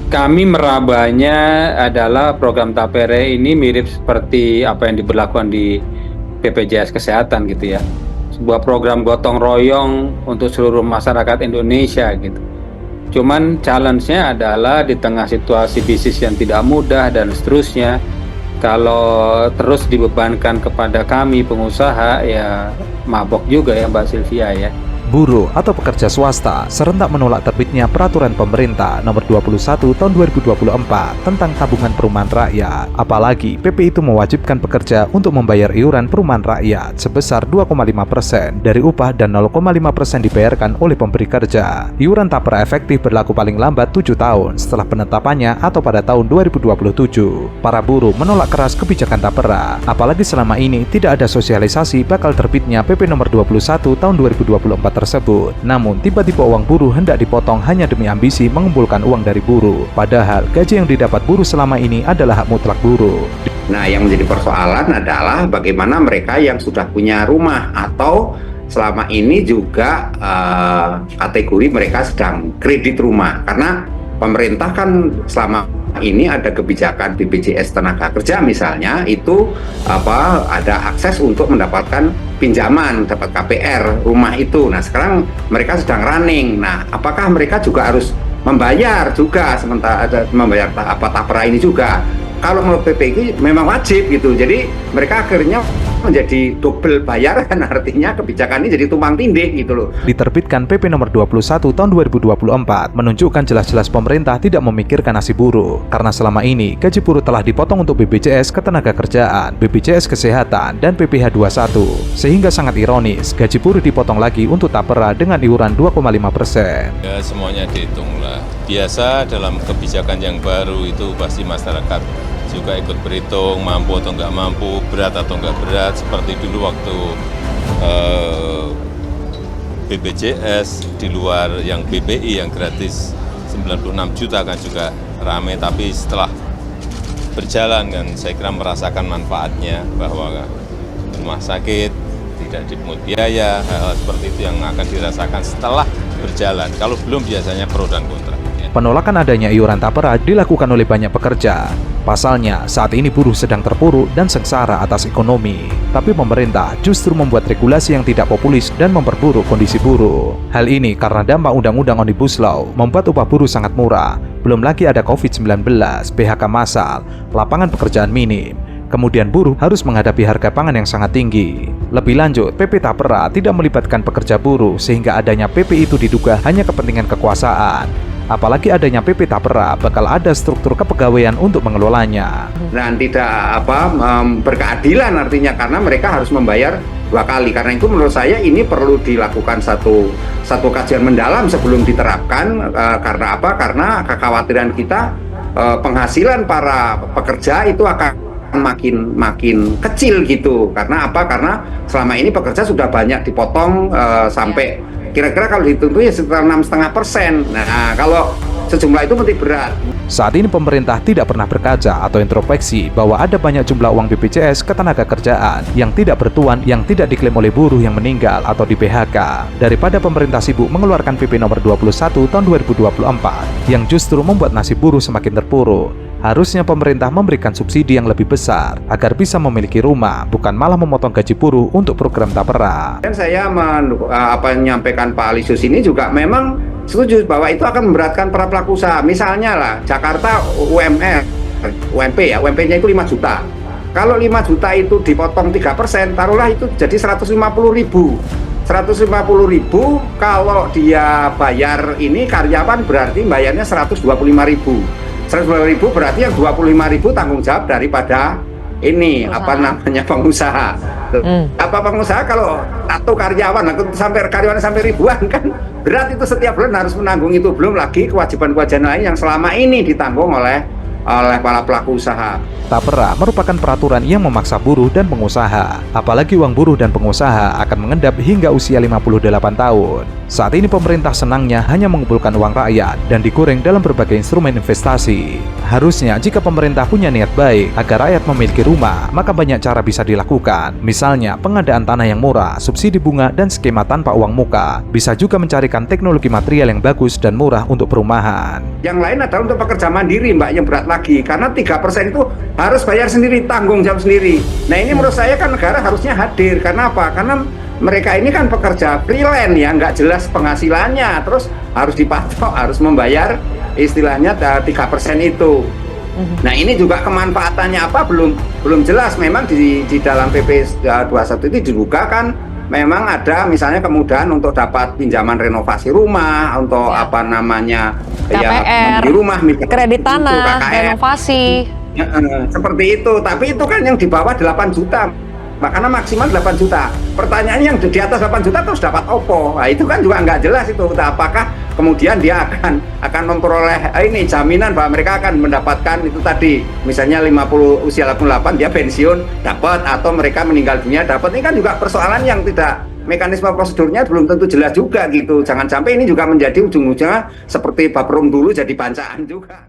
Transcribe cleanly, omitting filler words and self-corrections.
Kami merabanya adalah program Tapere ini mirip seperti apa yang diberlakukan di BPJS Kesehatan gitu ya. Sebuah program gotong royong untuk seluruh masyarakat Indonesia gitu. Cuman challenge-nya adalah di tengah situasi bisnis yang tidak mudah dan seterusnya, kalau terus dibebankan kepada kami pengusaha ya mabok juga ya Mbak Sylvia ya. Buruh atau pekerja swasta serentak menolak terbitnya Peraturan Pemerintah Nomor 21 Tahun 2024 tentang Tabungan Perumahan Rakyat. Apalagi PP itu mewajibkan pekerja untuk membayar iuran perumahan rakyat sebesar 2,5% dari upah dan 0,5% dibayarkan oleh pemberi kerja. Iuran tapera efektif berlaku paling lambat 7 tahun setelah penetapannya atau pada tahun 2027. Para buruh menolak keras kebijakan tapera, apalagi selama ini tidak ada sosialisasi bakal terbitnya PP Nomor 21 Tahun 2024 tersebut. Namun tiba-tiba uang buruh hendak dipotong hanya demi ambisi mengumpulkan uang dari buruh. Padahal gaji yang didapat buruh selama ini adalah hak mutlak buruh. Nah, yang menjadi persoalan adalah bagaimana mereka yang sudah punya rumah atau selama ini juga kategori mereka sedang kredit rumah. Karena pemerintah kan selama ini ada kebijakan BPJS tenaga kerja misalnya itu ada akses untuk mendapatkan pinjaman, dapat KPR rumah itu. Nah, sekarang mereka sedang running. Nah, apakah mereka juga harus membayar juga sementara ada membayar tapera ini juga? Kalau menurut PPI memang wajib gitu. Jadi mereka akhirnya menjadi double bayaran, artinya kebijakan ini jadi tumpang tindih gitu loh. Diterbitkan PP Nomor 21 Tahun 2024 menunjukkan jelas-jelas pemerintah tidak memikirkan nasib buruh karena selama ini gaji buruh telah dipotong untuk BPJS Ketenagakerjaan, BPJS Kesehatan, dan PPh 21 sehingga sangat ironis gaji buruh dipotong lagi untuk tapera dengan iuran 2,5%. Ya, semuanya dihitung lah. Biasa dalam kebijakan yang baru itu pasti masyarakat juga ikut berhitung mampu atau nggak mampu, berat atau nggak berat. Seperti dulu waktu BPJS di luar yang BPI yang gratis 96 juta kan juga rame, tapi setelah berjalan kan saya kira merasakan manfaatnya bahwa rumah sakit tidak dipungut biaya, hal-hal seperti itu yang akan dirasakan setelah berjalan. Kalau belum biasanya pro dan kontra. Penolakan adanya iuran tapera dilakukan oleh banyak pekerja. Pasalnya, saat ini buruh sedang terpuruk dan sengsara atas ekonomi. Tapi pemerintah justru membuat regulasi yang tidak populis dan memperburuk kondisi buruh. Hal ini karena dampak Undang-Undang Omnibus Law membuat upah buruh sangat murah. Belum lagi ada COVID-19, PHK massal, lapangan pekerjaan minim. Kemudian buruh harus menghadapi harga pangan yang sangat tinggi. Lebih lanjut, PP Tapera tidak melibatkan pekerja buruh sehingga adanya PP itu diduga hanya kepentingan kekuasaan. Apalagi adanya PP Tapera bakal ada struktur kepegawaian untuk mengelolanya. Dan tidak berkeadilan artinya karena mereka harus membayar dua kali. Karena itu menurut saya ini perlu dilakukan satu kajian mendalam sebelum diterapkan. Karena apa? Karena kekhawatiran kita penghasilan para pekerja itu akan makin kecil gitu. Karena apa? Karena selama ini pekerja sudah banyak dipotong sampai kira-kira kalau dihitung ya sekitar 6,5%. Nah, kalau sejumlah itu mesti berat. Saat ini pemerintah tidak pernah berkaca atau introspeksi bahwa ada banyak jumlah uang BPJS Ketenagakerjaan yang tidak bertuan, yang tidak diklaim oleh buruh yang meninggal atau di PHK. Daripada pemerintah sibuk mengeluarkan PP Nomor 21 Tahun 2024 yang justru membuat nasib buruh semakin terpuruk. Harusnya pemerintah memberikan subsidi yang lebih besar agar bisa memiliki rumah, bukan malah memotong gaji buruh untuk program tapera. Dan saya menyampaikan Pak Alisius ini juga memang setuju bahwa itu akan memberatkan para pelaku usaha. Misalnya lah, Jakarta UMP ya, UMP-nya itu 5 juta. Kalau 5 juta itu dipotong 3%, taruhlah itu jadi 150.000. 150.000 kalau dia bayar ini karyawan berarti bayarnya 125.000. 125.000 berarti yang 25.000 tanggung jawab daripada ini pengusaha. Pengusaha kalau satu karyawan karyawan sampai ribuan kan berat itu setiap bulan harus menanggung itu, belum lagi kewajiban-kewajiban lain yang selama ini ditanggung oleh para pelaku usaha. Tapera merupakan peraturan yang memaksa buruh dan pengusaha. Apalagi uang buruh dan pengusaha akan mengendap hingga usia 58 tahun. Saat ini pemerintah senangnya hanya mengumpulkan uang rakyat dan digoreng dalam berbagai instrumen investasi. Harusnya jika pemerintah punya niat baik agar rakyat memiliki rumah, maka banyak cara bisa dilakukan. Misalnya pengadaan tanah yang murah, subsidi bunga, dan skema tanpa uang muka. Bisa juga mencarikan teknologi material yang bagus dan murah untuk perumahan. Yang lain adalah untuk pekerja mandiri, Mbak, yang berat lagi. Karena 3% itu harus bayar sendiri, tanggung jawab sendiri. Nah ini menurut saya kan negara harusnya hadir. Karena apa? Karena mereka ini kan pekerja freelance ya, nggak jelas penghasilannya. Terus harus dipatok, harus membayar istilahnya 3% itu. Nah ini juga kemanfaatannya apa belum jelas. Memang di dalam PP 21 itu dibuka kan memang ada misalnya kemudahan untuk dapat pinjaman renovasi rumah, untuk apa namanya KPR, membeli rumah, kredit tanah, KKR, renovasi. seperti itu. Tapi itu kan yang di bawah 8 juta. Makanya maksimal 8 juta. Pertanyaannya yang di atas 8 juta terus dapat opo? Nah, itu kan juga nggak jelas itu. Apakah kemudian dia akan memperoleh ini jaminan bahwa mereka akan mendapatkan itu tadi, misalnya usia 58 dia pensiun dapat, atau mereka meninggal dunia dapat. Ini kan juga persoalan yang tidak, mekanisme prosedurnya belum tentu jelas juga gitu. Jangan sampai ini juga menjadi ujung-ujungnya seperti Baprom dulu jadi bancaan juga.